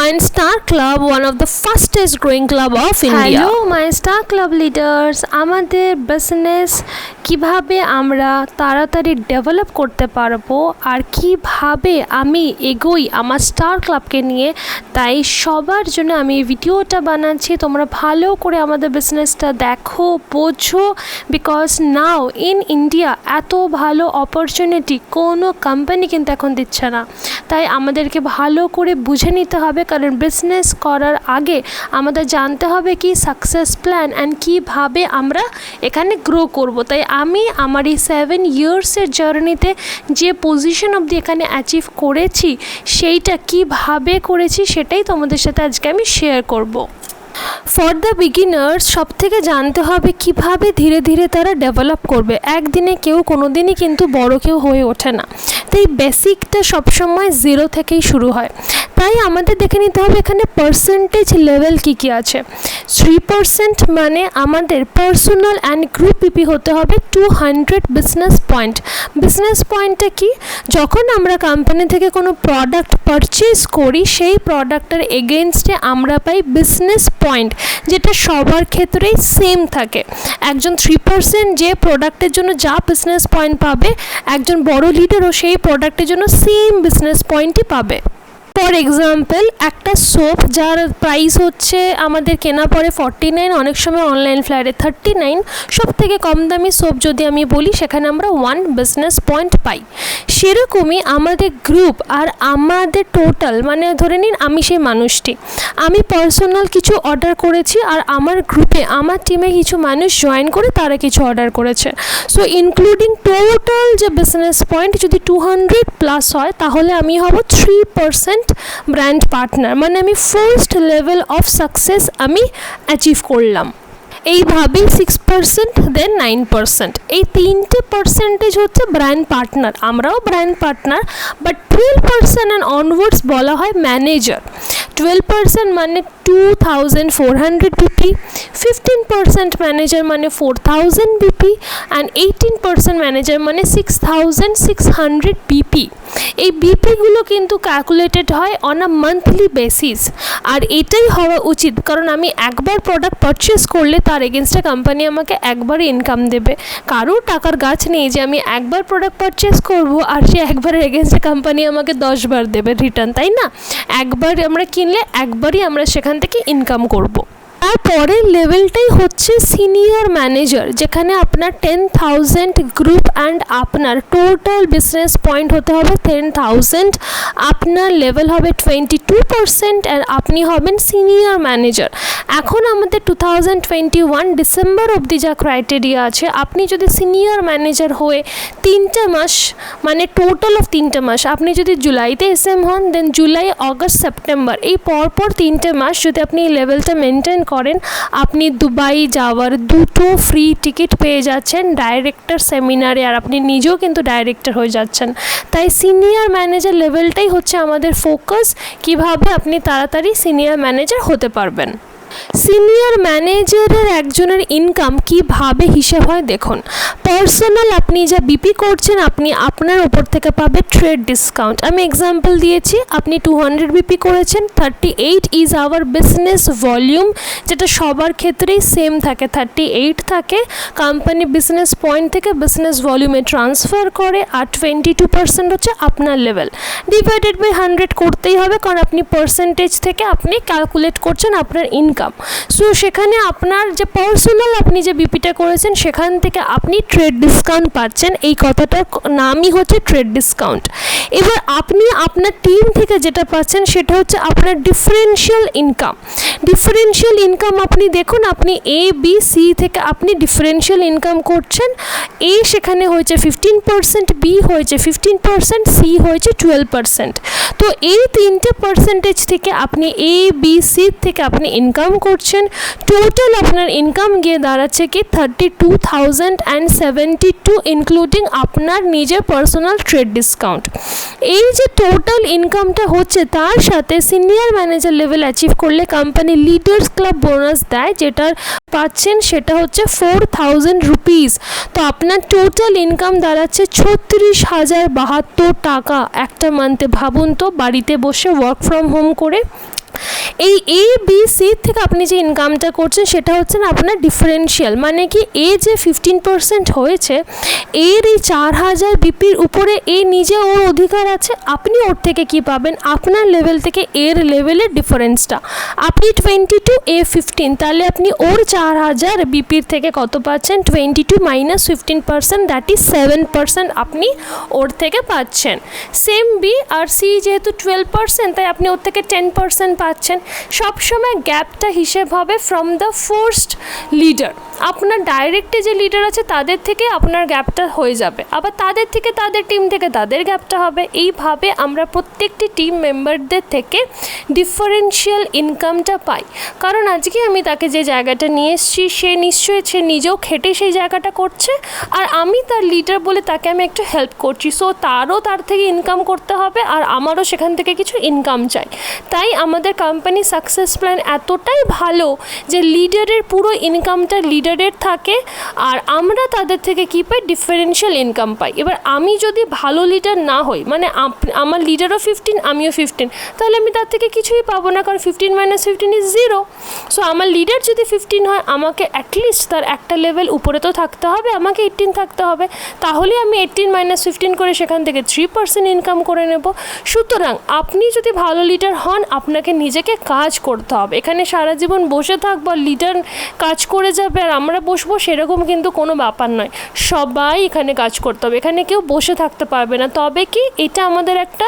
join Star Club, one of the fastest growing club of India. Hello my Star Club leaders, আমাদের business কিভাবে আমরা তাড়াতাড়ি develop করতে পারবো আর কিভাবে আমি এগোই আমার স্টার ক্লাবকে নিয়ে, তাই সবার জন্য আমি এই ভিডিওটা বানাচ্ছি। তোমরা ভালো করে আমাদের বিজনেসটা দেখো, বোঝো, বিকজ নাও ইন ইন্ডিয়া এত ভালো অপরচুনিটি কোনো কোম্পানি কিন্তু এখন দিচ্ছে না। তাই আমাদেরকে ভালো করে বুঝে নিতে হবে, কারণ বিজনেস করার আগে আমাদের জানতে হবে কি সাকসেস প্ল্যান অ্যান্ড কীভাবে আমরা এখানে গ্রো করব। তাই আমি আমার এই 7 ইয়ার্সের জার্নিতে যে পজিশন অবধি এখানে অ্যাচিভ করেছি সেইটা কিভাবে করেছি সেটাই তোমাদের সাথে আজকে আমি শেয়ার করব। ফর দ্য বিগিনার্স সব থেকে জানতে হবে কিভাবে ধীরে ধীরে তারা ডেভেলপ করবে। একদিনে কেউ কোনো দিনই কিন্তু বড় কেউ হয়ে ওঠে না, তাই বেসিকটা সবসময় 0 থেকেই শুরু হয়। তাই আমাদের দেখে নিতে হবে এখানে পার্সেন্টেজ লেভেল কী কী আছে। 3% মানে আমাদের পার্সোনাল অ্যান্ড গ্রুপ পিপি হতে হবে 200 বিজনেস পয়েন্ট। বিজনেস পয়েন্টটা কি? যখন আমরা কোম্পানি থেকে কোনো প্রোডাক্ট পারচেজ করি সেই প্রোডাক্টের এগেনস্টে আমরা পাই বিজনেস পয়েন্ট, যেটা সবার ক্ষেত্রেই সেম থাকে। একজন 3% যে প্রোডাক্টের জন্য যা বিজনেস পয়েন্ট পাবে, একজন বড় লিডারও সেই প্রোডাক্টের জন্য সেম বিজনেস পয়েন্টই পাবে। ফর এক্সাম্পল, একটা সোপ যার প্রাইস হচ্ছে আমাদের কেনা পড়ে 49, অনেক সময় অনলাইন ফ্ল্যাটে 39, সব থেকে কম দামি সোপ যদি আমি বলি সেখানে আমরা 1 বিজনেস পয়েন্ট পাই। সেরকমই আমাদের গ্রুপ আর আমাদের টোটাল, মানে ধরে নিন আমি সেই মানুষটি, আমি পার্সোনাল কিছু অর্ডার করেছি আর আমার গ্রুপে আমার টিমে কিছু মানুষ জয়েন করে তারা কিছু অর্ডার করেছে। সো ইনক্লুডিং টোটাল যে বিজনেস পয়েন্ট যদি 200+ হয় তাহলে আমি হব 3% ব্র্যান্ড পার্টনার, মানে আমি ফার্স্ট লেভেল অফ সাকসেস আমি অ্যাচিভ করলাম। এইভাবেই 6%, দেন 9%, এই 3টে পার্সেন্টেজ হচ্ছে ব্র্যান্ড পার্টনার। আমরাও brand partner, but 12% and onwards বলা হয় ম্যানেজার। 12% মানে 2400 বিপি, 15% ম্যানেজার মানে 4000 বিপি, অ্যান্ড 18% ম্যানেজার মানে 6600 বিপি। এই বিপিগুলো কিন্তু ক্যালকুলেটেড হয় অন আ মান্থলি বেসিস, আর এটাই হওয়া উচিত, কারণ আমি একবার প্রোডাক্ট পারচেস করলে তার এগেনস্টে কোম্পানি আমাকে একবারই ইনকাম দেবে। কারোর টাকার গাছ নেই যে আমি একবার প্রোডাক্ট পারচেস করব আর সে একবারের এগেনস্টে কোম্পানি আমাকে 10 বার দেবে রিটার্ন, তাই না? একবার আমরা কিনলে একবারই আমরা সেখান থেকে ইনকাম করব। তারপরের লেভেলটাই হচ্ছে সিনিয়র ম্যানেজার, যেখানে আপনার 10,000 গ্রুপ অ্যান্ড আপনার টোটাল বিজনেস পয়েন্ট হতে হবে 10,000, আপনার লেভেল হবে 22% অ্যান্ড আপনি হবেন সিনিয়র ম্যানেজার। এখন আমাদের 2021 ডিসেম্বর অবধি যা ক্রাইটেরিয়া আছে, আপনি যদি সিনিয়র ম্যানেজার হয়ে 3টে মাস, মানে টোটাল অফ 3টে মাস, আপনি যদি জুলাইতে এসএম হন, দেন জুলাই, অগস্ট, সেপ্টেম্বর, এই পরপর 3টে মাস যদি আপনি এই লেভেলটা মেনটেন করেন, আপনি দুবাই যাওয়ার 2টো ফ্রি টিকিট পেয়ে যাচ্ছেন ডাইরেক্টর সেমিনারে, আর আপনি নিজেও কিন্তু ডাইরেক্টর হয়ে যাচ্ছেন। তাই সিনিয়র ম্যানেজার লেভেলটাই হচ্ছে আমাদের ফোকাস, কিভাবে আপনি তাড়াতাড়ি সিনিয়র ম্যানেজার হতে পারবেন। সিনিয়র ম্যানেজারের একজনের ইনকাম কিভাবে হিসাব হয় দেখুন। পার্সোনাল আপনি যা বিপি করছেন আপনি আপনার ওপর থেকে পাবে ট্রেড ডিসকাউন্ট। আমি এক্সাম্পল দিয়েছি, আপনি 200 বিপি করেছেন, 38 ইজ আওয়ার বিজনেস ভলিউম, যেটা সবার ক্ষেত্রেই সেম থাকে, 38 থাকে। কোম্পানি বিজনেস পয়েন্ট থেকে বিজনেস ভলিউমে ট্রান্সফার করে, আর 22% হচ্ছে আপনার লেভেল, ডিভাইডেড বাই 100 করতেই হবে, কারণ আপনি পার্সেন্টেজ থেকে আপনি ক্যালকুলেট করছেন আপনার ইনকাম। সো সেখানে আপনার যে পার্সোনাল আপনি যে বিপিটা করেছেন সেখান থেকে আপনি ট্রেড ডিসকাউন্ট পাচ্ছেন, এই কথাটার নামই হচ্ছে ট্রেড ডিসকাউন্ট। এবার আপনি আপনার টিম থেকে যেটা পাচ্ছেন সেটা হচ্ছে আপনার ডিফারেন্সিয়াল ইনকাম। ডিফারেন্সিয়াল ইনকাম আপনি দেখুন, আপনি এ বি সি থেকে আপনি ডিফারেন্সিয়াল ইনকাম করছেন। এ সেখানে হয়েছে 15%, বি হয়েছে 15%, সি হয়েছে 12%। তো এই 3টে পার্সেন্টেজ থেকে আপনি এ বি সি থেকে আপনি ইনকাম করছেন। টোটাল আপনার ইনকাম গিয়ে দাঁড়াচ্ছে কি 32,072, ইনক্লুডিং আপনার নিজের পার্সোনাল ট্রেড ডিসকাউন্ট। এই যে টোটাল ইনকামটা হচ্ছে তার সাথে সিনিয়র ম্যানেজার লেভেল অ্যাচিভ করলে কোম্পানি লিডার্স ক্লাব বোনাস দেয়, যেটার পাচ্ছেন সেটা হচ্ছে 4,000 রুপিস। তো আপনার টোটাল ইনকাম দাঁড়াচ্ছে 36,072 টাকা একটা মান্থে। ভাবুন তো, বাড়িতে বসে ওয়ার্ক ফ্রম হোম করে এই এ বি সি থেকে আপনি যে ইনকামটা করছেন সেটা হচ্ছে না আপনার ডিফারেন্সিয়াল, মানে কি এ যে 15% হয়েছে, এর এই 4000 বিপির উপরে এ নিজে ওর অধিকার আছে, আপনি ওর থেকে কি পাবেন, আপনার লেভেল থেকে এর লেভেলের ডিফারেন্সটা। আপনি 22, এ 15, তাহলে আপনি ওর 4000 বিপির থেকে কত পাচ্ছেন, 22 মাইনাস 15%, দ্যাট ইজ 7% আপনি ওর থেকে পাচ্ছেন। সেম বি আর সি যেহেতু 12%, তাই আপনি ওর থেকে 10% পাচ্ছেন। সবসময় গ্যাপটা হিসেব হবে ফ্রম দ্য ফার্স্ট লিডার। আপনার ডাইরেক্টে যে লিডার আছে তাদের থেকে আপনার গ্যাপটা হয়ে যাবে, আবার তাদের থেকে তাদের টিম থেকে তাদের গ্যাপটা হবে। এইভাবে আমরা প্রত্যেকটি টিম মেম্বারদের থেকে ডিফারেন্সিয়াল ইনকামটা পাই। কারণ আজকে আমি তাকে যে জায়গাটা নিয়ে এসেছি, সে নিশ্চয়ই সে নিজেও খেটে সেই জায়গাটা করছে, আর আমি তার লিডার বলে তাকে আমি একটু হেল্প করছি। সো তারও তার থেকে ইনকাম করতে হবে, আর আমারও সেখান থেকে কিছু ইনকাম চাই। তাই আমাদের কোম্পানি সাকসেস প্ল্যান এতটাই ভালো যে লিডারের পুরো ইনকামটা লিডারের থাকে, আর আমরা তাদের থেকে কী পাই, ডিফারেন্সিয়াল ইনকাম পাই। এবার আমি যদি ভালো লিডার না হই, মানে আমার লিডারও 15 আমিও 15, তাহলে আমি তার থেকে কিছুই পাবো না, কারণ 15 মাইনাস 15 ইজ 0। সো আমার লিডার যদি 15 হয়, আমাকে অ্যাটলিস্ট তার একটা লেভেল উপরে তো থাকতে হবে, আমাকে 18 থাকতে হবে, তাহলে আমি 18 মাইনাস 15 করে সেখান থেকে 3% ইনকাম করে নেব। সুতরাং আপনি যদি ভালো লিডার হন, আপনাকে নিজেকে কাজ করতে হবে। এখানে সারা জীবন বসে থাকবো, লিডার কাজ করে যাবে আর আমরা বসবো, সেরকম কিন্তু কোনো ব্যাপার নয়। সবাই এখানে কাজ করতে হবে, এখানে কেউ বসে থাকতে পারবে না। তবে কি এটা আমাদের একটা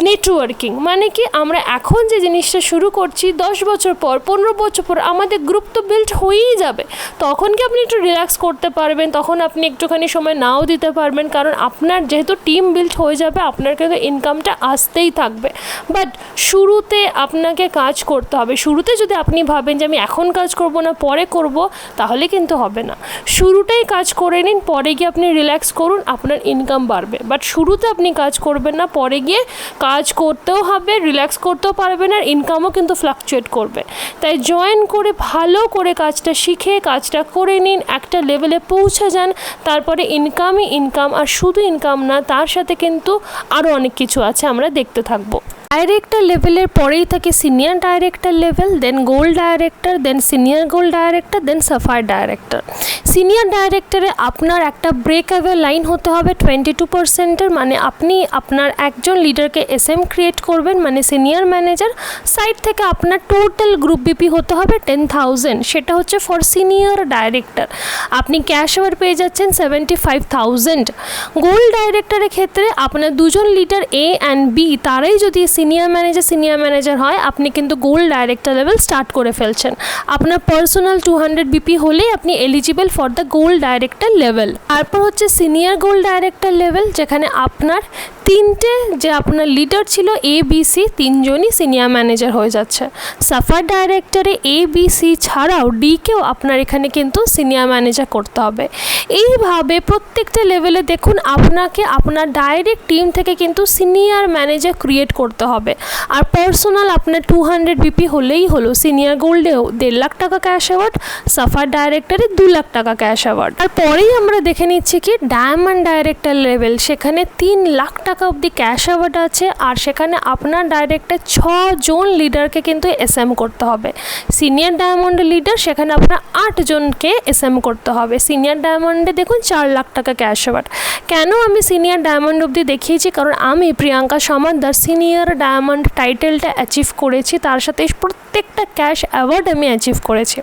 নেটওয়ার্কিং, মানে কি আমরা এখন যে জিনিসটা শুরু করছি 10 বছর পর 15 বছর পর আমাদের গ্রুপ তো বিল্ড হয়েই যাবে, তখন কি আপনি একটু রিল্যাক্স করতে পারবেন, তখন আপনি একটুখানি সময় নাও দিতে পারবেন, কারণ আপনার যেহেতু টিম বিল্ড হয়ে যাবে আপনার কিন্তু ইনকামটা আসতেই থাকবে। বাট শুরুতে আপনাকে কাজ করতে হবে। শুরুতে যদি আপনি ভাবেন যে আমি এখন কাজ করব না পরে করব, তাহলে কিন্তু হবে না। শুরুটাই কাজ করে নিন, পরে গিয়ে আপনি রিল্যাক্স করুন, আপনার ইনকাম বাড়বে। বাট শুরুতে আপনি কাজ করবেন না, পরে গিয়ে কাজ করতেও হবে, রিল্যাক্স করতেও পারবেন, আর ইনকামও কিন্তু ফ্লাকচুয়েট করবে। তাই জয়েন করে ভালো করে কাজটা শিখে কাজটা করে নিন, একটা লেভেলে পৌঁছে যান, তারপরে ইনকামই ইনকাম। আর শুধু ইনকাম না, তার সাথে কিন্তু আরও অনেক কিছু আছে, আমরা দেখতে থাকবো। ডাইরেক্টর লেভেলের পরেই থাকে সিনিয়র ডাইরেক্টর লেভেল, দেন গোল্ড ডাইরেক্টর, দেন সিনিয়র গোল্ড ডাইরেক্টর, দেন সাফায়ার ডাইরেক্টর। সিনিয়র ডাইরেক্টরে আপনার একটা ব্রেকঅ্যাওয়ে লাইন হতে হবে 22%-এর, মানে আপনি আপনার একজন লিডারকে এসএম ক্রিয়েট করবেন, মানে সিনিয়র ম্যানেজার। সাইড থেকে আপনার টোটাল গ্রুপ বিপি হতে হবে 10,000, সেটা হচ্ছে ফর সিনিয়র ডাইরেক্টর। আপনি ক্যাশ আওয়ার পেয়ে যাচ্ছেন 75,000। গোল্ড ডাইরেক্টরের ক্ষেত্রে আপনার দুজন লিডার এ অ্যান্ড বি, তারাই যদি সিনিয়র ম্যানেজার হয়, আপনি কিন্তু গোল্ড ডাইরেক্টর লেভেল স্টার্ট করে ফেলছেন। আপনার পার্সোনাল 200 বিপি হলেই আপনি eligible for the gold director level. তারপর হচ্ছে সিনিয়র গোল্ড ডাইরেক্টর লেভেল, যেখানে আপনার তিনটে যে আপনার লিডার ছিল এ বি সি, তিনজনই সিনিয়র ম্যানেজার হয়ে যাচ্ছে। সাফায়ার ডাইরেক্টরে এ বি সি ছাড়াও ডিকেও আপনার এখানে কিন্তু সিনিয়র ম্যানেজার করতে হবে। এইভাবে প্রত্যেকটা লেভেলে দেখুন আপনাকে আপনার ডাইরেক্ট টিম থেকে কিন্তু সিনিয়র ম্যানেজার ক্রিয়েট করতে হবে। আর পার্সোনাল আপনার 200 বিপি হলেই হলো। সিনিয়র গোল্ডেও 1.5 লাখ টাকা ক্যাশ অ্যাওয়ার্ড, সাফায়ার ডাইরেক্টরে 2 লাখ টাকা ক্যাশ অ্যাওয়ার্ড। আর পরেই আমরা দেখে নিচ্ছি কি ডায়মন্ড ডাইরেক্টর লেভেল, সেখানে 3 লাখ টাকা অবধি ক্যাশ অ্যাওয়ার্ড আছে, আর সেখানে আপনার ডাইরেক্টর 6 জন লিডারকে কিন্তু এসএম করতে হবে। সিনিয়র ডায়মন্ড লিডার, সেখানে আপনার 8 জনকে এসএম করতে হবে। সিনিয়র ডায়মন্ডে দেখুন 4 লাখ টাকা ক্যাশ অ্যাওয়ার্ড। কেন আমি সিনিয়র ডায়মন্ড অবধি দেখিয়েছি, কারণ আমি প্রিয়াঙ্কা সমাদ্দার সিনিয়র ডায়মন্ড টাইটেলটা অ্যাচিভ করেছি, তার সাথে প্রত্যেকটা ক্যাশ অ্যাওয়ার্ড আমি অ্যাচিভ করেছি।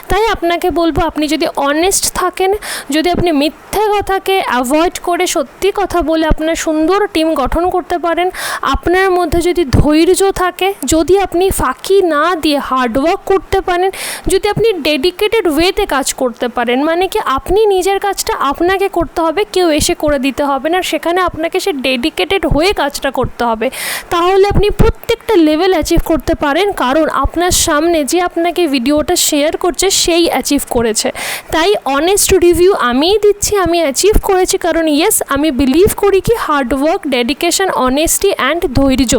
তাই আপনাকে বলবো, আপনি যদি অনেস্ট থাকেন, যদি আপনি মিথ্যে কথাকে অ্যাভয়েড করে সত্যি কথা বলে আপনার সুন্দর টিম গঠন করতে পারেন, আপনার মধ্যে যদি ধৈর্য থাকে, যদি আপনি ফাঁকি না দিয়ে হার্ডওয়ার্ক করতে পারেন, যদি আপনি ডেডিকেটেড ওয়েতে কাজ করতে পারেন, মানে কি আপনি নিজের কাজটা আপনাকে করতে হবে, কেউ এসে করে দিতে হবে না, সেখানে আপনাকে সে ডেডিকেটেড হয়ে কাজটা করতে হবে, তাহলে আপনি প্রত্যেকটা লেভেল অ্যাচিভ করতে পারেন। কারণ আপনার আপনার সামনে যে আপনাকে ভিডিওটা শেয়ার করছে সেই অ্যাচিভ করেছে। তাই অনেস্ট রিভিউ আমিই দিচ্ছি, আমি অ্যাচিভ করেছি, কারণ ইয়েস আমি বিলিভ করি কি হার্ডওয়ার্ক, ডেডিকেশন, অনেস্টি অ্যান্ড ধৈর্য,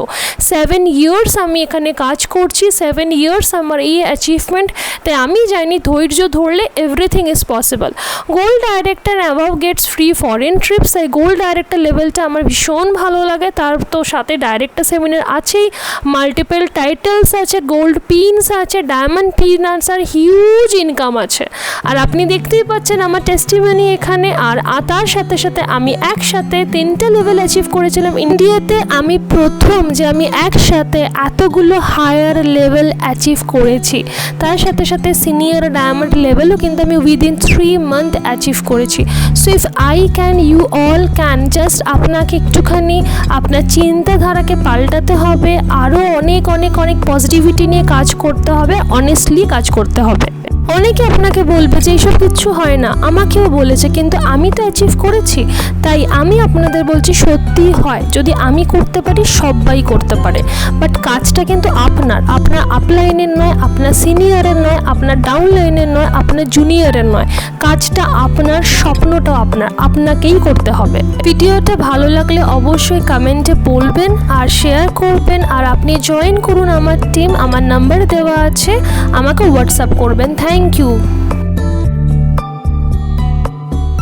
7 ইয়ার্স আমি এখানে কাজ করছি, 7 ইয়ার্স আমার এই অ্যাচিভমেন্ট। তাই আমি জানি ধৈর্য ধরলে everything is possible. Gold director above gets free foreign trips. এই গোল্ড ডাইরেক্টর লেভেলটা আমার ভীষণ ভালো লাগে। তার তো সাথে ডাইরেক্টর সেমিনার আছেই, মাল্টিপল টাইটেলস আছে, গোল্ড পিনস আছে, ডায়মন্ড পিনস আর হিউজ ইনকাম আছে। আর আপনি দেখতেই পাচ্ছেন আমার টেস্টিমনি এখানে। আর তার সাথে সাথে আমি একসাথে 3টে লেভেল অ্যাচিভ করেছিলাম ইন্ডিয়াতে। আমি প্রথম যে আমি একসাথে এতগুলো হায়ার লেভেল অ্যাচিভ করেছি। তার সাথে সাথে সিনিয়র ডায়মন্ড লেভেলও কিন্তু আমি উইদিন 3 মান্থ অ্যাচিভ করেছি। So if I can, you all can. Just আপনাকে একটুখানি আপনার চিন্তাধারাকে পাল্টাতে হবে, আরও অনেক অনেক অনেক পজিটিভিটি নিয়ে কাজ করতে হবে, অনেস্টলি কাজ করতে হবে। অনেকে আপনাকে বলবে যে এইসব কিচ্ছু হয় না, আমাকেও বলেছে, কিন্তু আমি তো অ্যাচিভ করেছি। তাই আমি আপনাদের বলছি সত্যিই হয়, যদি আমি করতে পারি সবাই করতে পারে। বাট কাজটা কিন্তু আপনার আপলাইনের নয়, আপনার সিনিয়রের নয়, আপনার ডাউন লাইনের নয়, আপনার জুনিয়রের নয়। কাজটা আপনার, স্বপ্নটাও আপনাকেই করতে হবে। ভিডিওটা ভালো লাগলে অবশ্যই কমেন্টে বলবেন আর শেয়ার করবেন। আর আপনি জয়েন করুন আমার টিম, আমার নাম্বার দেওয়া আছে, আমাকে হোয়াটসঅ্যাপ করবেন। Thank you.